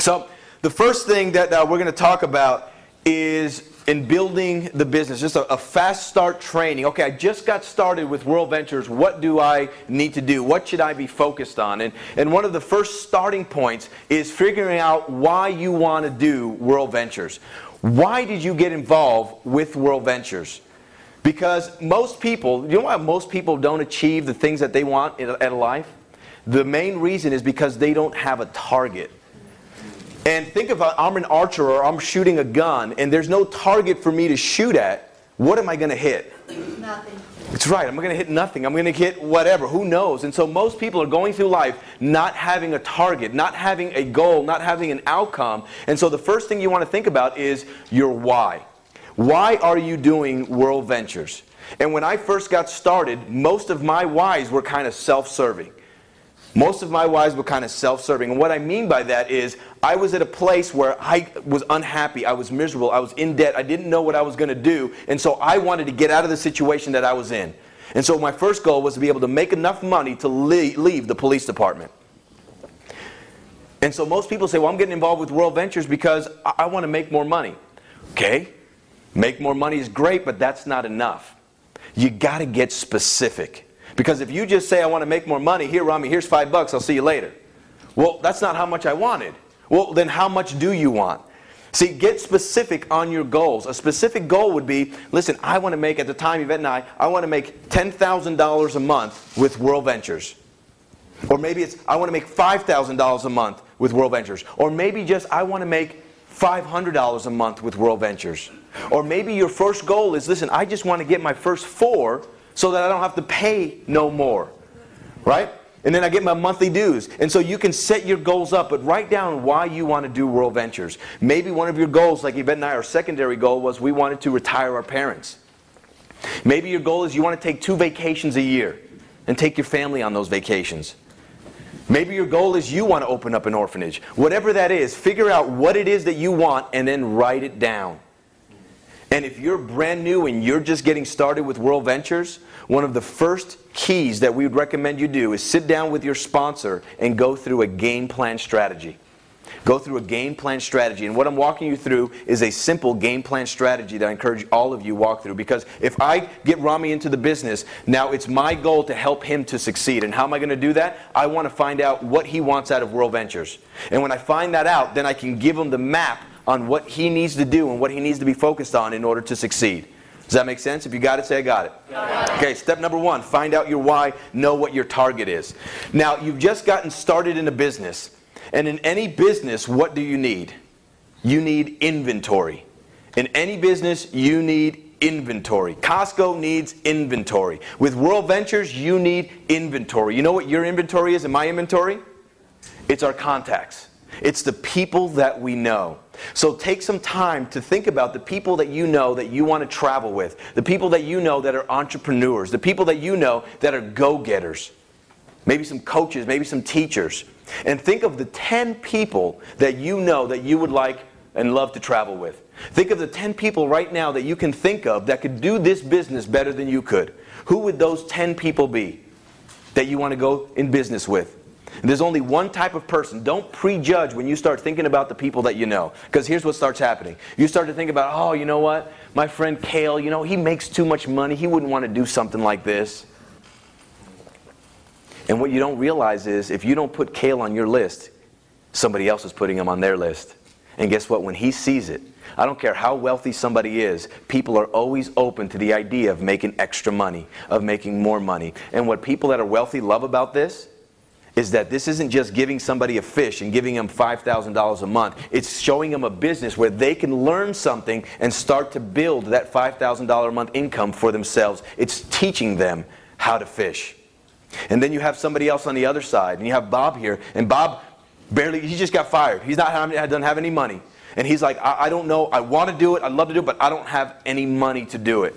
So the first thing that we're going to talk about is in building the business, just a fast start training. Okay, I just got started with World Ventures. What do I need to do? What should I be focused on? And one of the first starting points is figuring out why you want to do World Ventures. Why did you get involved with World Ventures? Because most people, you know why most people don't achieve the things that they want in life? The main reason is because they don't have a target. And think of I'm an archer or I'm shooting a gun and there's no target for me to shoot at. What am I going to hit? Nothing. That's right. I'm going to hit nothing. I'm going to hit whatever. Who knows? And so most people are going through life not having a target, not having a goal, not having an outcome. And so the first thing you want to think about is your why. Why are you doing World Ventures? And when I first got started, most of my whys were kind of self-serving. Most of my whys were kind of self-serving. And what I mean by that is I was at a place where I was unhappy, I was miserable, I was in debt, I didn't know what I was going to do, and so I wanted to get out of the situation that I was in. And so my first goal was to be able to make enough money to leave the police department. And so most people say, well, I'm getting involved with World Ventures because I want to make more money. Okay, make more money is great, but that's not enough. You got to get specific. Because if you just say, I want to make more money, here, Rami, here's $5, I'll see you later. Well, that's not how much I wanted. Well, then how much do you want? See, get specific on your goals. A specific goal would be, listen, I want to make, at the time, Yvette and I want to make $10,000 a month with World Ventures. Or maybe it's, I want to make $5,000 a month with World Ventures. Or maybe just, I want to make $500 a month with World Ventures. Or maybe your first goal is, listen, I just want to get my first 4 so that I don't have to pay no more, right? And then I get my monthly dues. And so you can set your goals up, but write down why you want to do World Ventures. Maybe one of your goals, like Yvette and I, our secondary goal was we wanted to retire our parents. Maybe your goal is you want to take 2 vacations a year and take your family on those vacations. Maybe your goal is you want to open up an orphanage. Whatever that is, figure out what it is that you want and then write it down. And if you're brand new and you're just getting started with World Ventures, one of the first keys that we would recommend you do is sit down with your sponsor and go through a game plan strategy. Go through a game plan strategy. And what I'm walking you through is a simple game plan strategy that I encourage all of you walk through. Because if I get Rami into the business, now it's my goal to help him to succeed. And how am I going to do that? I want to find out what he wants out of World Ventures. And when I find that out, then I can give him the map on what he needs to do and what he needs to be focused on in order to succeed. Does that make sense? If you got it, say I got it. Got it. Okay, step number 1, find out your why, know what your target is. Now, you've just gotten started in a business. And in any business, what do you need? You need inventory. In any business, you need inventory. Costco needs inventory. With World Ventures, you need inventory. You know what your inventory is and my inventory? It's our contacts. It's the people that we know. So take some time to think about the people that you know that you want to travel with, the people that you know that are entrepreneurs, the people that you know that are go-getters, maybe some coaches, maybe some teachers. And think of the 10 people that you know that you would like and love to travel with. Think of the 10 people right now that you can think of that could do this business better than you could. Who would those 10 people be that you want to go in business with? And there's only one type of person. Don't prejudge when you start thinking about the people that you know. Because here's what starts happening. You start to think about, oh, you know what? My friend Cale, you know, he makes too much money. He wouldn't want to do something like this. And what you don't realize is if you don't put Cale on your list, somebody else is putting him on their list. And guess what? When he sees it, I don't care how wealthy somebody is, people are always open to the idea of making extra money, of making more money. And what people that are wealthy love about this is that this isn't just giving somebody a fish and giving them $5,000 a month. It's showing them a business where they can learn something and start to build that $5,000 a month income for themselves. It's teaching them how to fish. And then you have somebody else on the other side, and you have Bob here, and Bob he just got fired. He doesn't have any money. And he's like, I don't know, I want to do it, I'd love to do it, but I don't have any money to do it.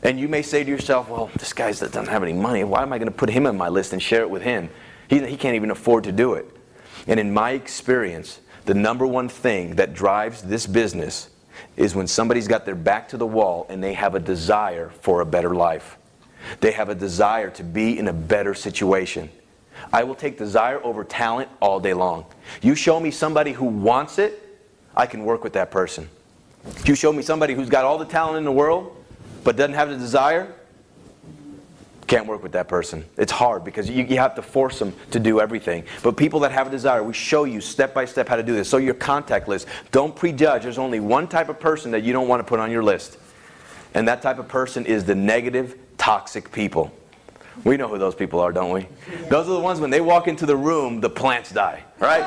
And you may say to yourself, well, this guy doesn't have any money. Why am I going to put him on my list and share it with him? He can't even afford to do it. And in my experience, the number one thing that drives this business is when somebody's got their back to the wall and they have a desire for a better life. They have a desire to be in a better situation. I will take desire over talent all day long. You show me somebody who wants it, I can work with that person. If you show me somebody who's got all the talent in the world, but doesn't have the desire, can't work with that person. It's hard because you have to force them to do everything. But people that have a desire, we show you step by step how to do this. So your contact list, don't prejudge. There's only one type of person that you don't want to put on your list. And that type of person is the negative, toxic people. We know who those people are, don't we? Those are the ones when they walk into the room, the plants die, right?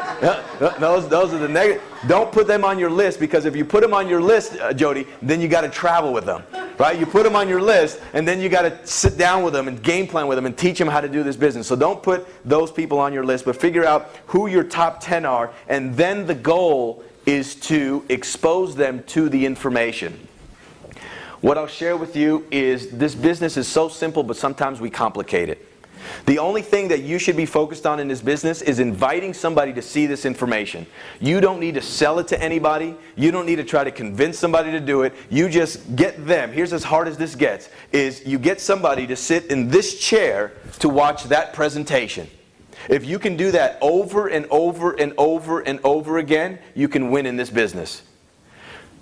Those are the negative. Don't put them on your list, because if you put them on your list, Jody, then you got to travel with them, right? You put them on your list, and then you got to sit down with them and game plan with them and teach them how to do this business. So don't put those people on your list, but figure out who your top 10 are, and then the goal is to expose them to the information. What I'll share with you is this business is so simple, but sometimes we complicate it. The only thing that you should be focused on in this business is inviting somebody to see this information. You don't need to sell it to anybody. You don't need to try to convince somebody to do it. You just get them. Here's as hard as this gets, is you get somebody to sit in this chair to watch that presentation. If you can do that over and over and over and over again, you can win in this business.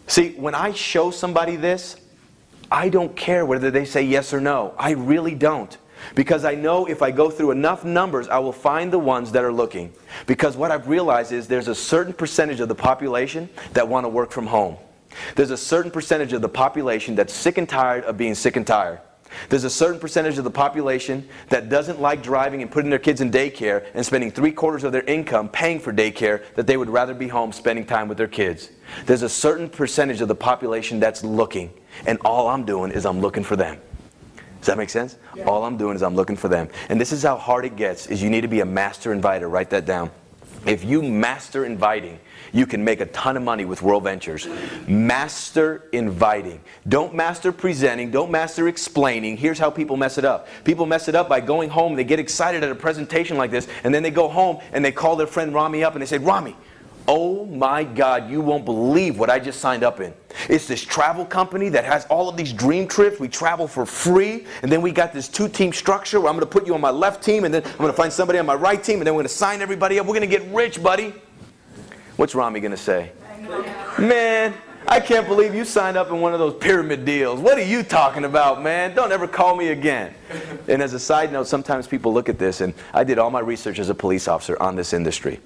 See, when I show somebody this, I don't care whether they say yes or no. I really don't. Because I know if I go through enough numbers, I will find the ones that are looking. Because what I've realized is there's a certain percentage of the population that want to work from home. There's a certain percentage of the population that's sick and tired of being sick and tired. There's a certain percentage of the population that doesn't like driving and putting their kids in daycare and spending 3/4 of their income paying for daycare, that they would rather be home spending time with their kids. There's a certain percentage of the population that's looking, and all I'm doing is I'm looking for them. Does that make sense? Yeah. All I'm doing is I'm looking for them. And this is how hard it gets, is you need to be a master inviter. Write that down. If you master inviting, you can make a ton of money with World Ventures. Master inviting. Don't master presenting. Don't master explaining. Here's how people mess it up. People mess it up by going home. They get excited at a presentation like this, and then they go home and they call their friend Rami up and they say, Rami, oh my God, you won't believe what I just signed up in. It's this travel company that has all of these dream trips. We travel for free, and then we got this 2-team structure where I'm going to put you on my left team, and then I'm going to find somebody on my right team, and then we're going to sign everybody up. We're going to get rich, buddy. What's Rami going to say? Man, I can't believe you signed up in one of those pyramid deals. What are you talking about, man? Don't ever call me again. And as a side note, sometimes people look at this, and I did all my research as a police officer on this industry.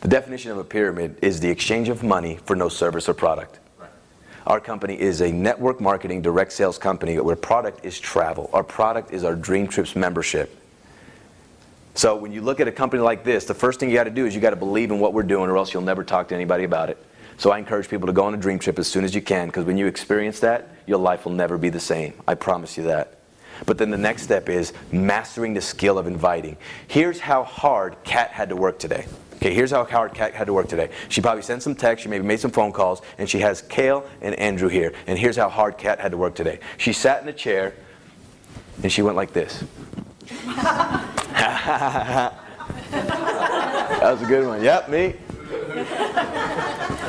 The definition of a pyramid is the exchange of money for no service or product. Right. Our company is a network marketing direct sales company where product is travel. Our product is our Dream Trips membership. So when you look at a company like this, the first thing you got to do is you got to believe in what we're doing, or else you'll never talk to anybody about it. So I encourage people to go on a Dream Trip as soon as you can, because when you experience that, your life will never be the same. I promise you that. But then the next step is mastering the skill of inviting. Here's how hard Kat had to work today. Okay, here's how hard Kat had to work today. She probably sent some texts, she maybe made some phone calls, and she has Kale and Andrew here. And here's how hard Kat had to work today. She sat in a chair, and she went like this. That was a good one. Yep, me.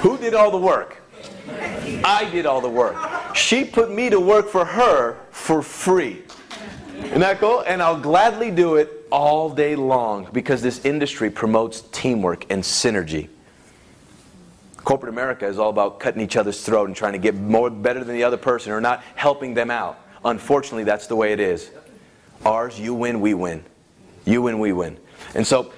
Who did all the work? I did all the work. She put me to work for her for free. Isn't that cool? And I'll gladly do it all day long, because this industry promotes teamwork and synergy. Corporate America is all about cutting each other's throat and trying to get better than the other person, or not helping them out. Unfortunately, that's the way it is. Ours, you win, we win. You win, we win. And so,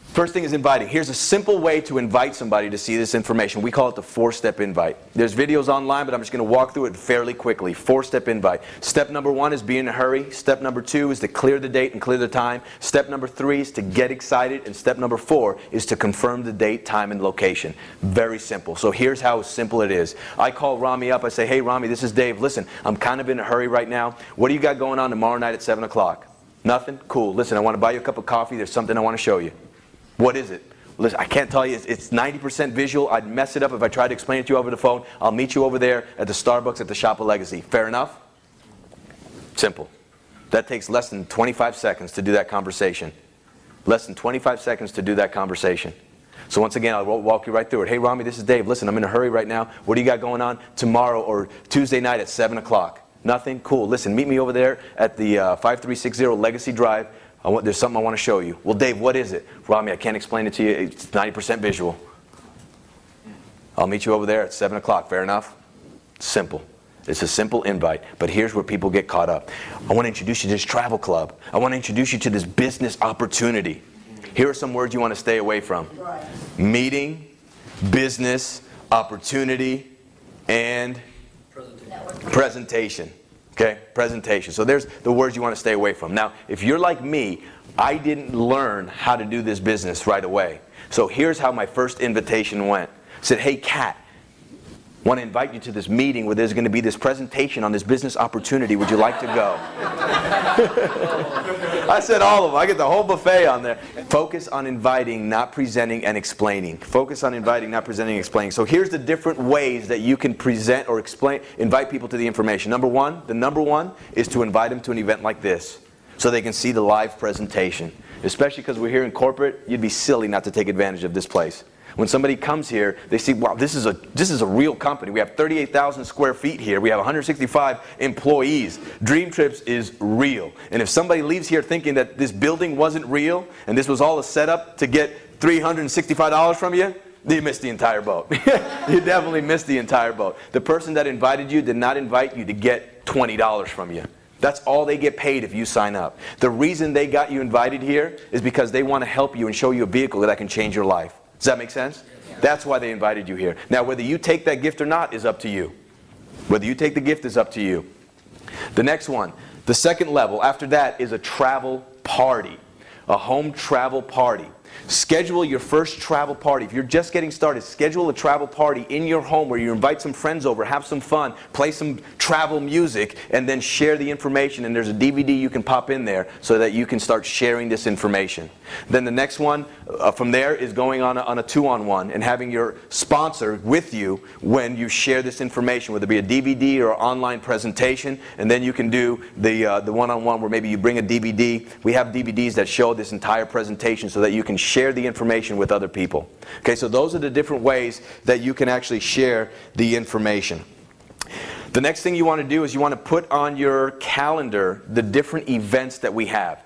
first thing is inviting. Here's a simple way to invite somebody to see this information. We call it the 4-step invite. There's videos online, but I'm just going to walk through it fairly quickly. 4-step invite. Step number 1 is be in a hurry. Step number 2 is to clear the date and clear the time. Step number 3 is to get excited. And step number 4 is to confirm the date, time, and location. Very simple. So here's how simple it is. I call Rami up. I say, hey, Rami, this is Dave. Listen, I'm kind of in a hurry right now. What do you got going on tomorrow night at 7 o'clock? Nothing? Cool. Listen, I want to buy you a cup of coffee. There's something I want to show you. What is it? Listen, I can't tell you. It's 90% visual. I'd mess it up if I tried to explain it to you over the phone. I'll meet you over there at the Starbucks at the Shop of Legacy. Fair enough? Simple. That takes less than 25 seconds to do that conversation. Less than 25 seconds to do that conversation. So once again, I'll walk you right through it. Hey, Rami, this is Dave. Listen, I'm in a hurry right now. What do you got going on tomorrow or Tuesday night at 7 o'clock? Nothing? Cool. Listen, meet me over there at the 5360 Legacy Drive. There's something I want to show you. Well, Dave, what is it? Rami, I can't explain it to you. It's 90% visual. I'll meet you over there at 7 o'clock. Fair enough? Simple. It's a simple invite. But here's where people get caught up. I want to introduce you to this travel club. I want to introduce you to this business opportunity. Here are some words you want to stay away from. Right. Meeting, business, opportunity, and presentation. Okay? Presentation. So there's the words you want to stay away from. Now, if you're like me, I didn't learn how to do this business right away. So here's how my first invitation went. I said, hey, Kat, I want to invite you to this meeting where there's going to be this presentation on this business opportunity. Would you like to go? I said all of them. I get the whole buffet on there. Focus on inviting, not presenting and explaining. Focus on inviting, not presenting and explaining. So here's the different ways that you can present or explain, invite people to the information. The number one is to invite them to an event like this so they can see the live presentation. Especially because we're here in corporate, you'd be silly not to take advantage of this place. When somebody comes here, they see, wow, this is a real company. We have 38,000 square feet here. We have 165 employees. Dream Trips is real. And if somebody leaves here thinking that this building wasn't real and this was all a setup to get $365 from you, you missed the entire boat. You definitely missed the entire boat. The person that invited you did not invite you to get $20 from you. That's all they get paid if you sign up. The reason they got you invited here is because they want to help you and show you a vehicle that can change your life. Does that make sense? That's why they invited you here. Now, whether you take that gift or not is up to you. Whether you take the gift is up to you. The next one, the second level, after that is a travel party. A home travel party. Schedule your first travel party. If you're just getting started, schedule a travel party in your home where you invite some friends over, have some fun, play some travel music, and then share the information. And there's a DVD you can pop in there so that you can start sharing this information. Then the next one from there is going on a two-on-one and having your sponsor with you when you share this information, whether it be a DVD or online presentation. And then you can do the one-on-one where maybe you bring a DVD. We have DVDs that show this entire presentation so that you can share the information with other people. Okay, so those are the different ways that you can actually share the information. The next thing you want to do is you want to put on your calendar the different events that we have.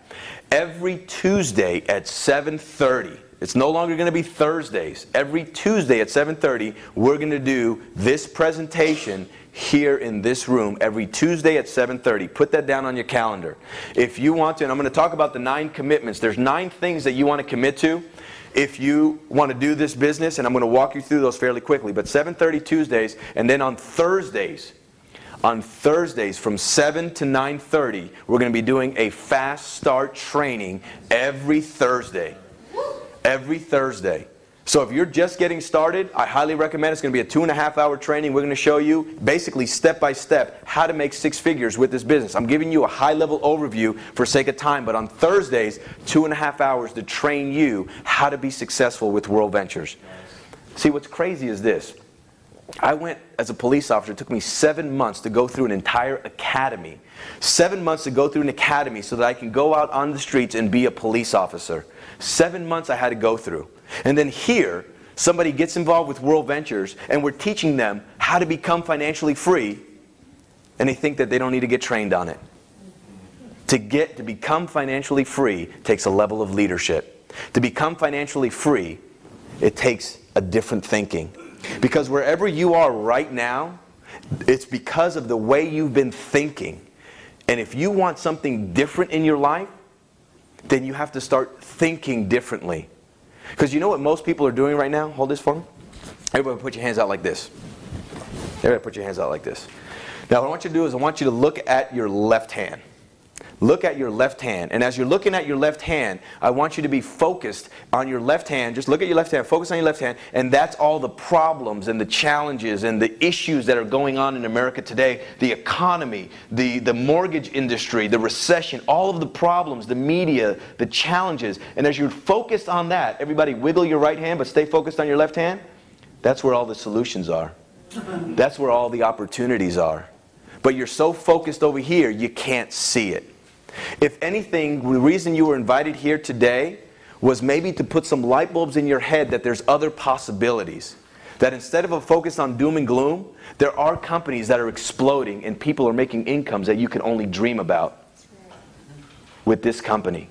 Every Tuesday at 7:30, it's no longer going to be Thursdays. Every Tuesday at 7:30, we're going to do this presentation here in this room every Tuesday at 7:30. Put that down on your calendar. If you want to, and I'm going to talk about the 9 commitments. There's 9 things that you want to commit to if you want to do this business, and I'm going to walk you through those fairly quickly. But 7:30 Tuesdays, and then on Thursdays from 7 to 9:30, we're going to be doing a fast start training every Thursday. Every Thursday. So if you're just getting started, I highly recommend it's going to be a 2.5-hour training. We're going to show you basically step by step how to make 6 figures with this business. I'm giving you a high-level overview for sake of time, but on Thursdays, 2.5 hours to train you how to be successful with World Ventures. See, what's crazy is this. I went as a police officer. It took me 7 months to go through an entire academy. 7 months to go through an academy so that I can go out on the streets and be a police officer. 7 months I had to go through. And then here, somebody gets involved with World Ventures, and we're teaching them how to become financially free, and they think that they don't need to get trained on it. To become financially free takes a level of leadership. To become financially free, it takes a different thinking. Because wherever you are right now, it's because of the way you've been thinking. And if you want something different in your life, then you have to start thinking differently. Because you know what most people are doing right now? Hold this for me. Everybody put your hands out like this. Everybody put your hands out like this. Now what I want you to do is I want you to look at your left hand. Look at your left hand. And as you're looking at your left hand, I want you to be focused on your left hand. Just look at your left hand. Focus on your left hand. And that's all the problems and the challenges and the issues that are going on in America today. The economy, the mortgage industry, the recession, all of the problems, the media, the challenges. And as you're focused on that, everybody wiggle your right hand but stay focused on your left hand. That's where all the solutions are. That's where all the opportunities are. But you're so focused over here, you can't see it. If anything, the reason you were invited here today was maybe to put some light bulbs in your head that there's other possibilities. That instead of a focus on doom and gloom, there are companies that are exploding and people are making incomes that you can only dream about with this company.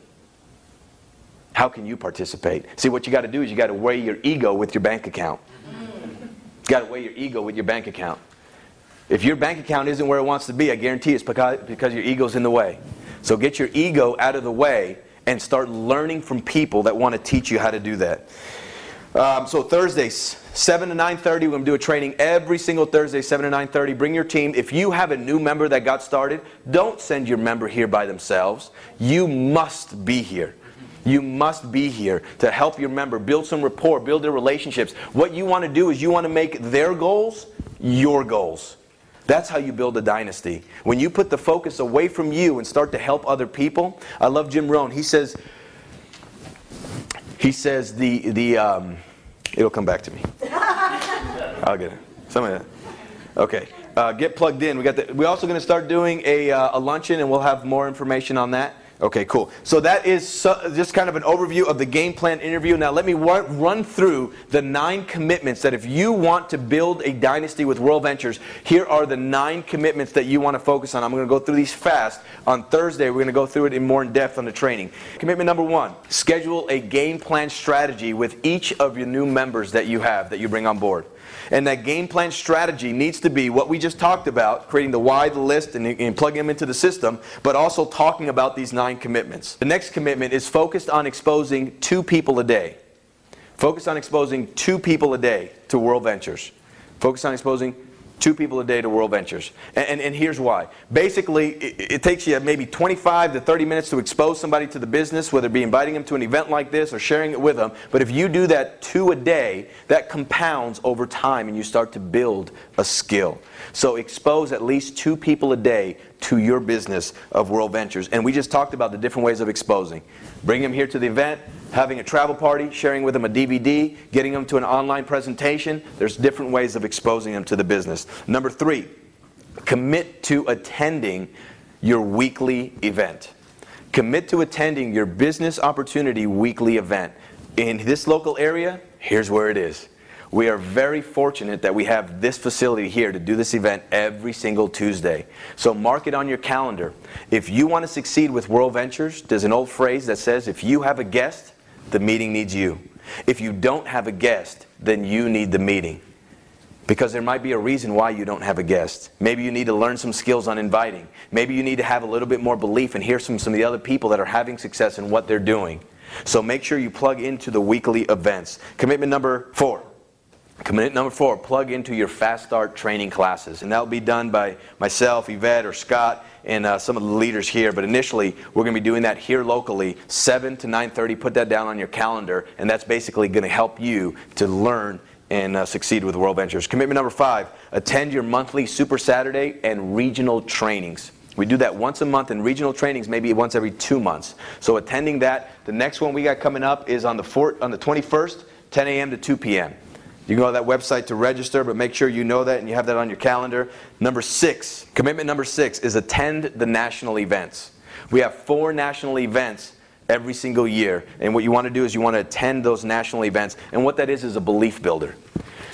How can you participate? See, what you got to do is you got to weigh your ego with your bank account. You got to weigh your ego with your bank account. If your bank account isn't where it wants to be, I guarantee it's because your ego's in the way. So get your ego out of the way and start learning from people that want to teach you how to do that. So Thursdays, 7 to 9:30, we're going to do a training every single Thursday, 7 to 9:30. Bring your team. If you have a new member that got started, don't send your member here by themselves. You must be here. You must be here to help your member build some rapport, build their relationships. What you want to do is you want to make their goals your goals. That's how you build a dynasty. When you put the focus away from you and start to help other people. I love Jim Rohn. He says it'll come back to me. I'll get it. Some of that. Okay. Get plugged in. We're also going to start doing a luncheon, and we'll have more information on that. Okay, cool. So that is just kind of an overview of the game plan interview. Now let me run through the 9 commitments that if you want to build a dynasty with World Ventures, here are the 9 commitments that you want to focus on. I'm going to go through these fast. On Thursday, we're going to go through it in more in depth on the training. Commitment number 1, schedule a game plan strategy with each of your new members that you have, that you bring on board. And that game plan strategy needs to be what we just talked about, creating the why, the list, and plugging them into the system, but also talking about these 9 commitments. The next commitment is focused on exposing 2 people a day. Focus on exposing 2 people a day to World Ventures. Focus on exposing 2 people a day to World Ventures. And here's why. Basically, it takes you maybe 25 to 30 minutes to expose somebody to the business, whether it be inviting them to an event like this or sharing it with them. But if you do that 2 a day, that compounds over time and you start to build a skill. So expose at least 2 people a day to your business of World Ventures. And we just talked about the different ways of exposing. Bring them here to the event, having a travel party, sharing with them a DVD, getting them to an online presentation. There's different ways of exposing them to the business. Number 3, commit to attending your weekly event. Commit to attending your business opportunity weekly event. In this local area, here's where it is. We are very fortunate that we have this facility here to do this event every single Tuesday. So mark it on your calendar. If you want to succeed with World Ventures, there's an old phrase that says, if you have a guest, the meeting needs you. If you don't have a guest, then you need the meeting. Because there might be a reason why you don't have a guest. Maybe you need to learn some skills on inviting. Maybe you need to have a little bit more belief and hear from some of the other people that are having success in what they're doing. So make sure you plug into the weekly events. Commitment number 4. Commitment number 4, plug into your Fast Start training classes. And that will be done by myself, Yvette, or Scott, and some of the leaders here. But initially, we're going to be doing that here locally, 7 to 9:30. Put that down on your calendar, and that's basically going to help you to learn and succeed with World Ventures. Commitment number 5, attend your monthly Super Saturday and regional trainings. We do that once a month, and regional trainings maybe once every 2 months. So attending that. The next one we got coming up is on the 21st, 10 a.m. to 2 p.m. You can go to that website to register, but make sure you know that and you have that on your calendar. Number 6, commitment number 6 is attend the national events. We have 4 national events every single year. And what you want to do is you want to attend those national events. And what that is a belief builder.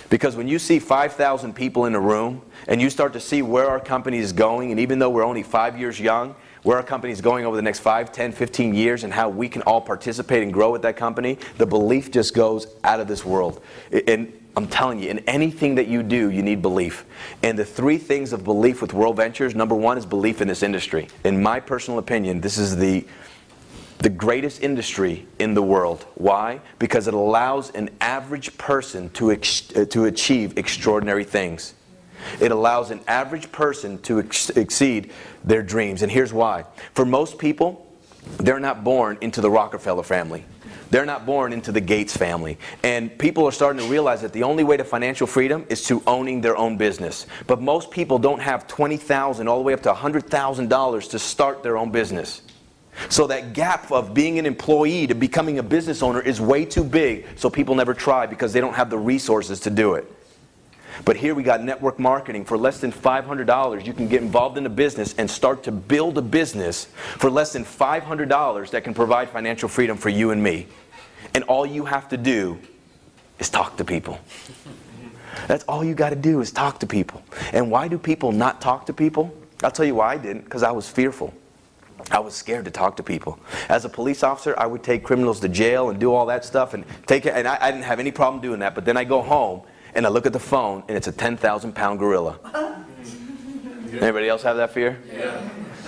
Because when you see 5,000 people in a room and you start to see where our company is going, and even though we're only 5 years young, where our company is going over the next 5, 10, 15 years and how we can all participate and grow with that company, the belief just goes out of this world. And I'm telling you, in anything that you do, you need belief. And the 3 things of belief with World Ventures, number 1 is belief in this industry. In my personal opinion, this is the greatest industry in the world. Why? Because it allows an average person to achieve extraordinary things. It allows an average person to exceed their dreams. And here's why. For most people, they're not born into the Rockefeller family. They're not born into the Gates family. And people are starting to realize that the only way to financial freedom is to owning their own business. But most people don't have $20,000 all the way up to $100,000 to start their own business. So that gap of being an employee to becoming a business owner is way too big, so people never try because they don't have the resources to do it. But here we got network marketing. For less than $500, you can get involved in a business and start to build a business for less than $500 that can provide financial freedom for you and me. And all you have to do is talk to people. That's all you got to do is talk to people. And why do people not talk to people? I'll tell you why I didn't, because I was fearful. I was scared to talk to people. As a police officer, I would take criminals to jail and do all that stuff and take it, and I didn't have any problem doing that. But then I go home and I look at the phone and it's a 10,000-pound gorilla. Anybody else have that fear? Yeah.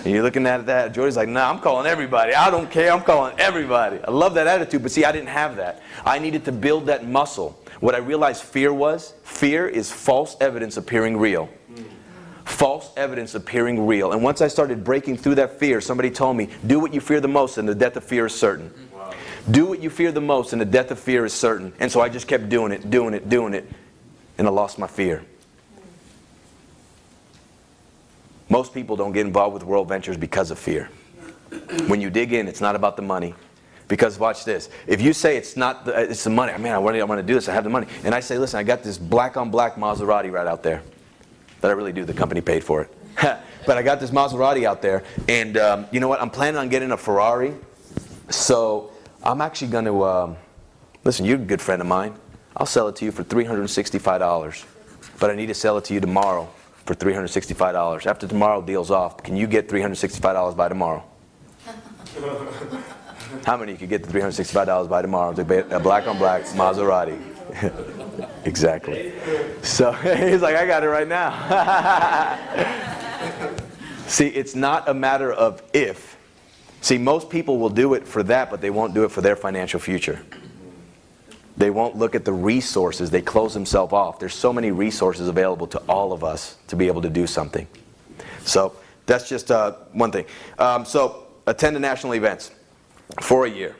And you're looking at that. Jordy's like, nah, I'm calling everybody. I don't care. I'm calling everybody. I love that attitude. But see, I didn't have that. I needed to build that muscle. What I realized fear is false evidence appearing real. False evidence appearing real. And once I started breaking through that fear, somebody told me, do what you fear the most and the death of fear is certain. Wow. Do what you fear the most and the death of fear is certain. And so I just kept doing it. And I lost my fear. Most people don't get involved with World Ventures because of fear. When you dig in, it's not about the money. Because watch this. If you say it's the money, man, I want to do this, I have the money. And I say, listen, I got this black on black Maserati right out there. That I really do, the company paid for it. But I got this Maserati out there, and you know what, I'm planning on getting a Ferrari. So I'm actually going to, listen, you're a good friend of mine. I'll sell it to you for $365. But I need to sell it to you tomorrow for $365. After tomorrow deal's off, can you get $365 by tomorrow? How many could get the $365 by tomorrow to buy a black on black Maserati? Exactly. So he's like, I got it right now. See, it's not a matter of if. See, most people will do it for that, but they won't do it for their financial future. They won't look at the resources. They close themselves off. There's so many resources available to all of us to be able to do something. So that's just one thing. So attend the national events for a year.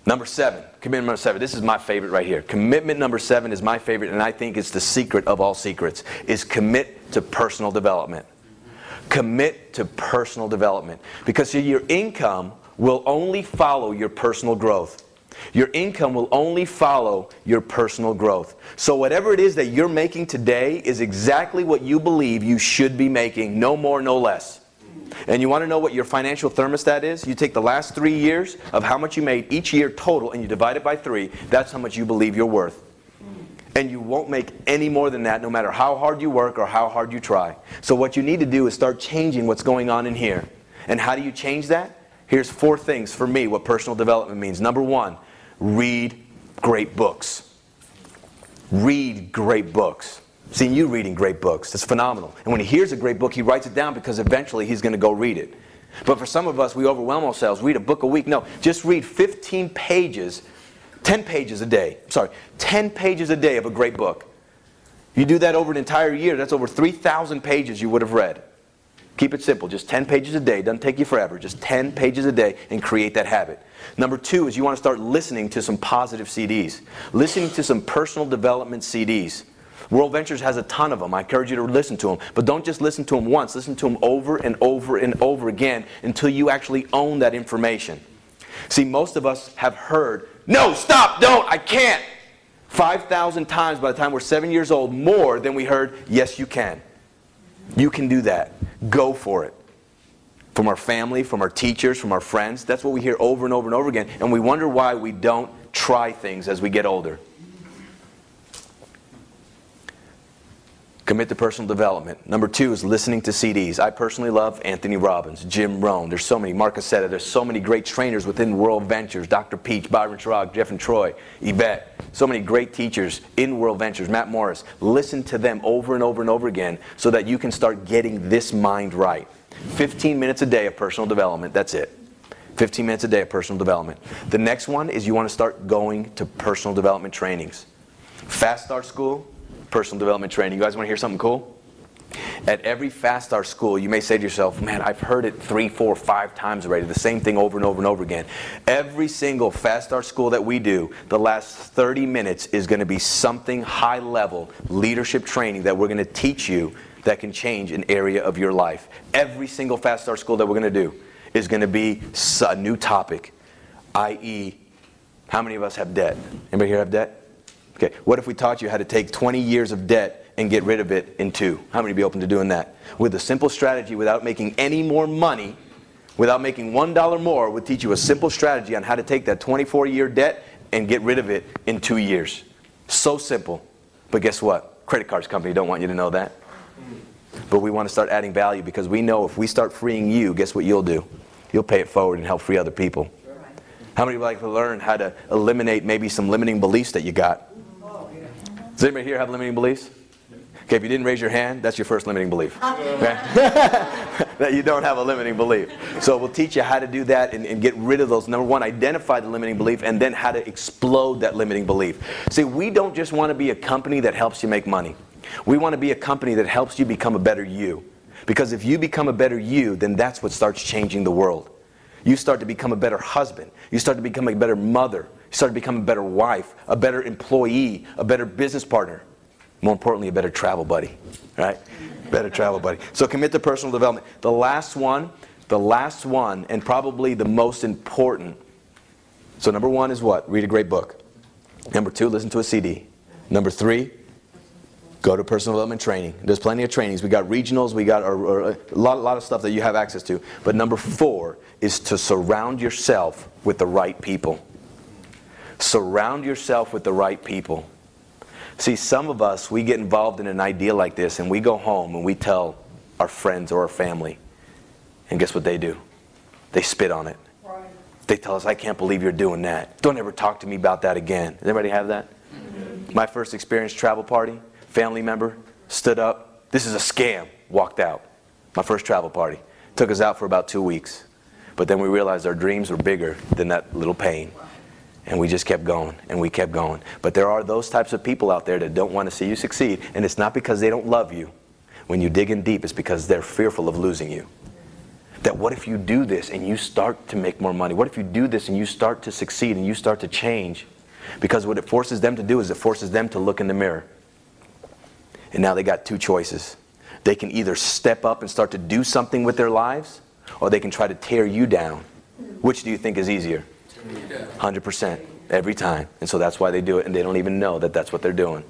Number 7, commitment number 7. This is my favorite right here. Commitment number 7 is my favorite, and I think it's the secret of all secrets, is commit to personal development. Commit to personal development. Because your income will only follow your personal growth. Your income will only follow your personal growth. So whatever it is that you're making today is exactly what you believe you should be making, no more, no less. And you want to know what your financial thermostat is? You take the last 3 years of how much you made each year total and you divide it by 3. That's how much you believe you're worth. And you won't make any more than that no matter how hard you work or how hard you try. So what you need to do is start changing what's going on in here. And how do you change that? Here's 4 things for me what personal development means. Number 1, read great books. Read great books. Seeing you reading great books, that's phenomenal. And when he hears a great book, he writes it down because eventually he's going to go read it. But for some of us, we overwhelm ourselves. Read a book a week. No, just read 15 pages, 10 pages a day. Sorry, 10 pages a day of a great book. You do that over an entire year, that's over 3,000 pages you would have read. Keep it simple, just 10 pages a day. Doesn't take you forever. Just 10 pages a day and create that habit. Number 2 is you want to start listening to some positive CDs. Listening to some personal development CDs. World Ventures has a ton of them. I encourage you to listen to them. But don't just listen to them once. Listen to them over and over and over again until you actually own that information. See, most of us have heard, no, stop, don't, I can't, 5,000 times by the time we're 7 years old, more than we heard, yes, you can. You can do that. Go for it. From our family, from our teachers, from our friends. That's what we hear over and over and over again. And we wonder why we don't try things as we get older. Commit to personal development. Number 2 is listening to CDs. I personally love Anthony Robbins, Jim Rohn. There's so many. Mark Cassetta. There's so many great trainers within World Ventures. Dr. Peach, Byron Chirag, Jeff and Troy, Yvette. So many great teachers in World Ventures. Matt Morris. Listen to them over and over and over again so that you can start getting this mind right. 15 minutes a day of personal development. That's it. 15 minutes a day of personal development. The next one is you want to start going to personal development trainings. Fast Start School. Personal development training. You guys want to hear something cool? At every Fast Start school, you may say to yourself, man, I've heard it 3, 4, 5 times already. The same thing over and over and over again. Every single Fast Start school that we do, the last 30 minutes is going to be something high-level leadership training that we're going to teach you that can change an area of your life. Every single Fast Start school that we're going to do is going to be a new topic, i.e., how many of us have debt? Anybody here have debt? Okay, what if we taught you how to take 20 years of debt and get rid of it in 2? How many would be open to doing that? With a simple strategy, without making any more money, without making $1 more, would teach you a simple strategy on how to take that 24-year debt and get rid of it in 2 years. So simple. But guess what? Credit cards company don't want you to know that. But we want to start adding value because we know if we start freeing you, guess what you'll do? you'll pay it forward and help free other people. How many would like to learn how to eliminate maybe some limiting beliefs that you got? Does anybody here have limiting beliefs? Okay, if you didn't raise your hand, that's your first limiting belief. Okay? That you don't have a limiting belief. So we'll teach you how to do that and get rid of those. Number one, identify the limiting belief, and then how to explode that limiting belief. See, we don't just want to be a company that helps you make money. We want to be a company that helps you become a better you. Because if you become a better you, then that's what starts changing the world. You start to become a better husband. You start to become a better mother. You start to become a better wife, a better employee, a better business partner. More importantly, a better travel buddy, right? Better travel buddy. So commit to personal development. The last one, and probably the most important. So number one is what? Read a great book. Number two, listen to a CD. Number three, go to personal development training. There's plenty of trainings. We got regionals. We got a lot of stuff that you have access to. But number four is to surround yourself with the right people. Surround yourself with the right people. See, some of us, we get involved in an idea like this, and we go home and we tell our friends or our family. And guess what they do? They spit on it. Right. They tell us, I can't believe you're doing that. Don't ever talk to me about that again. Does anybody have that? Mm-hmm. My first experience, travel party, family member, stood up. This is a scam. Walked out. My first travel party. Took us out for about 2 weeks. But then we realized our dreams were bigger than that little pain. And we just kept going, and we kept going. But there are those types of people out there that don't want to see you succeed, and it's not because they don't love you. When you dig in deep, it's because they're fearful of losing you. That what if you do this and you start to make more money? What if you do this and you start to succeed and you start to change? Because what it forces them to do is it forces them to look in the mirror. And now they got two choices. They can either step up and start to do something with their lives, or they can try to tear you down. Which do you think is easier? 100% every time. And so that's why they do it, and they don't even know that that's what they're doing.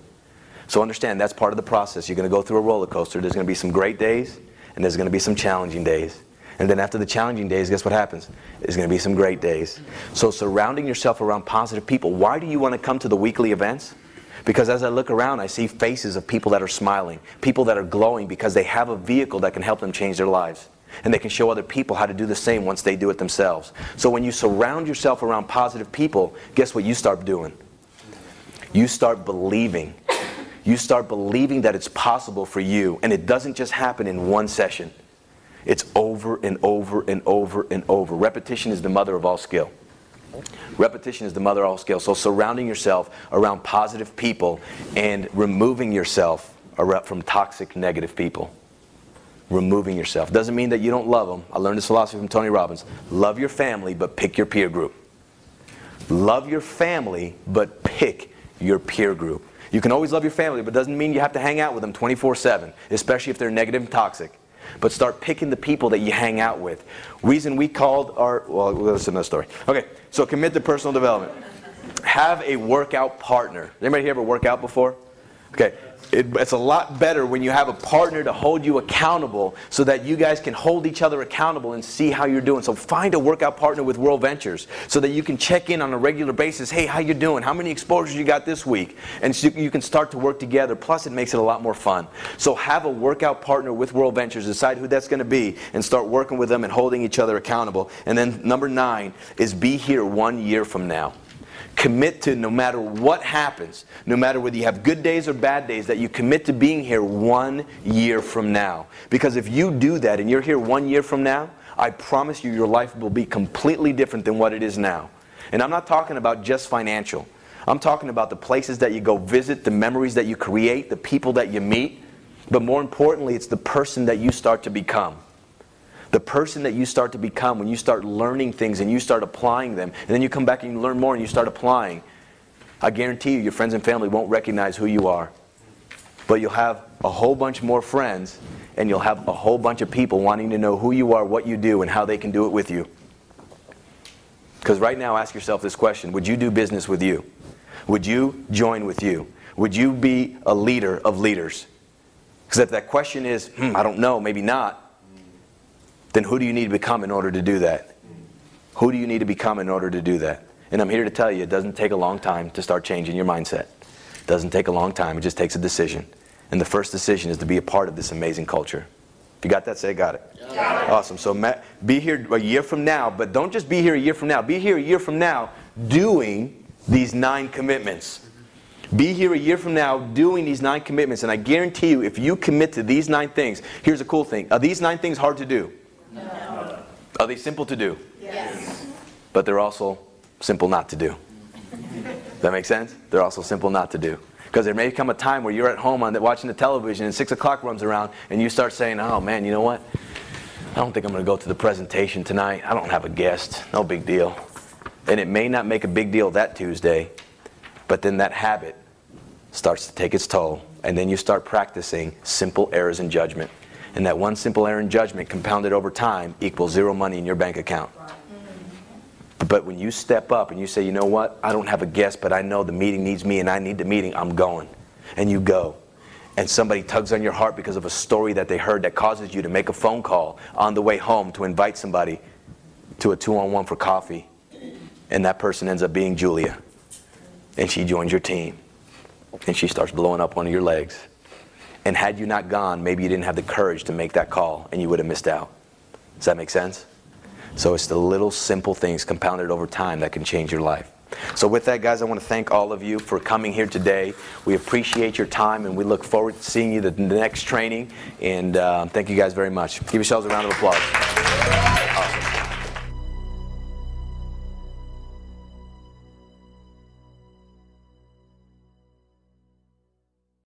So understand, that's part of the process. You're going to go through a roller coaster. There's going to be some great days, and there's going to be some challenging days. And then after the challenging days, guess what happens? There's going to be some great days. So surrounding yourself around positive people. Why do you want to come to the weekly events? Because as I look around, I see faces of people that are smiling, people that are glowing because they have a vehicle that can help them change their lives. And they can show other people how to do the same once they do it themselves. So when you surround yourself around positive people, guess what you start doing? You start believing. You start believing that it's possible for you. And it doesn't just happen in one session. It's over and over and over and over. Repetition is the mother of all skill. Repetition is the mother of all skill. So surrounding yourself around positive people and removing yourself from toxic, negative people. Removing yourself. Doesn't mean that you don't love them. I learned this philosophy from Tony Robbins. Love your family, but pick your peer group. Love your family, but pick your peer group. You can always love your family, but it doesn't mean you have to hang out with them 24/7, especially if they're negative and toxic. But start picking the people that you hang out with. Reason we called our... Well, that's another story. Okay, so commit to personal development. Have a workout partner. Anybody here ever worked out before? Okay. It's a lot better when you have a partner to hold you accountable so that you guys can hold each other accountable and see how you're doing. So find a workout partner with World Ventures so that you can check in on a regular basis. Hey, how you doing? How many exposures you got this week? And so you can start to work together. Plus, it makes it a lot more fun. So have a workout partner with World Ventures. Decide who that's going to be and start working with them and holding each other accountable. And then number 9 is be here 1 year from now. Commit to, no matter what happens, no matter whether you have good days or bad days, that you commit to being here 1 year from now. Because if you do that and you're here 1 year from now, I promise you your life will be completely different than what it is now. And I'm not talking about just financial. I'm talking about the places that you go visit, the memories that you create, the people that you meet. But more importantly, it's the person that you start to become. The person that you start to become when you start learning things and you start applying them, and then you come back and you learn more and you start applying, I guarantee you your friends and family won't recognize who you are. But you'll have a whole bunch more friends, and you'll have a whole bunch of people wanting to know who you are, what you do, and how they can do it with you. Because right now, ask yourself this question. Would you do business with you? Would you join with you? Would you be a leader of leaders? Because if that question is, I don't know, maybe not, then who do you need to become in order to do that? Who do you need to become in order to do that? And I'm here to tell you, it doesn't take a long time to start changing your mindset. It doesn't take a long time. It just takes a decision. And the first decision is to be a part of this amazing culture. If you got that, say got it. Got it. Awesome. So be here a year from now, but don't just be here a year from now. Be here a year from now doing these 9 commitments. Be here a year from now doing these 9 commitments, and I guarantee you, if you commit to these 9 things, here's the cool thing. Are these 9 things hard to do? No. Are they simple to do? Yes. But they're also simple not to do. Does that make sense? They're also simple not to do. Because there may come a time where you're at home watching the television and 6 o'clock runs around and you start saying, oh man, you know what? I don't think I'm going to go to the presentation tonight. I don't have a guest. No big deal. And it may not make a big deal that Tuesday, but then that habit starts to take its toll. And then you start practicing simple errors in judgment. And that one simple error in judgment compounded over time equals 0 money in your bank account. But when you step up and you say, you know what, I don't have a guest, but I know the meeting needs me and I need the meeting, I'm going. And you go. And somebody tugs on your heart because of a story that they heard that causes you to make a phone call on the way home to invite somebody to a 2-on-1 for coffee. And that person ends up being Julia. And she joins your team. And she starts blowing up one of your legs. And had you not gone, maybe you didn't have the courage to make that call and you would have missed out. Does that make sense? So it's the little simple things compounded over time that can change your life. So with that, guys, I want to thank all of you for coming here today. We appreciate your time, and we look forward to seeing you the next training. And thank you guys very much. Give yourselves a round of applause.